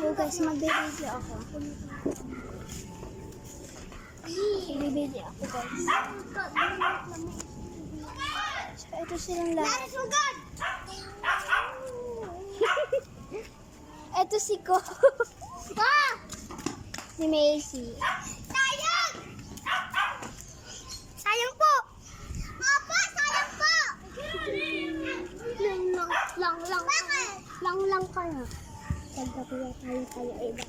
So guys, magbibideo ako. Magbibideo ako guys. So ito silang lahat. Ito si Ko. Si Macy. Sayang! Sayang po! Opo, sayang po! Lang ka na. Tagkakuya tayo iba.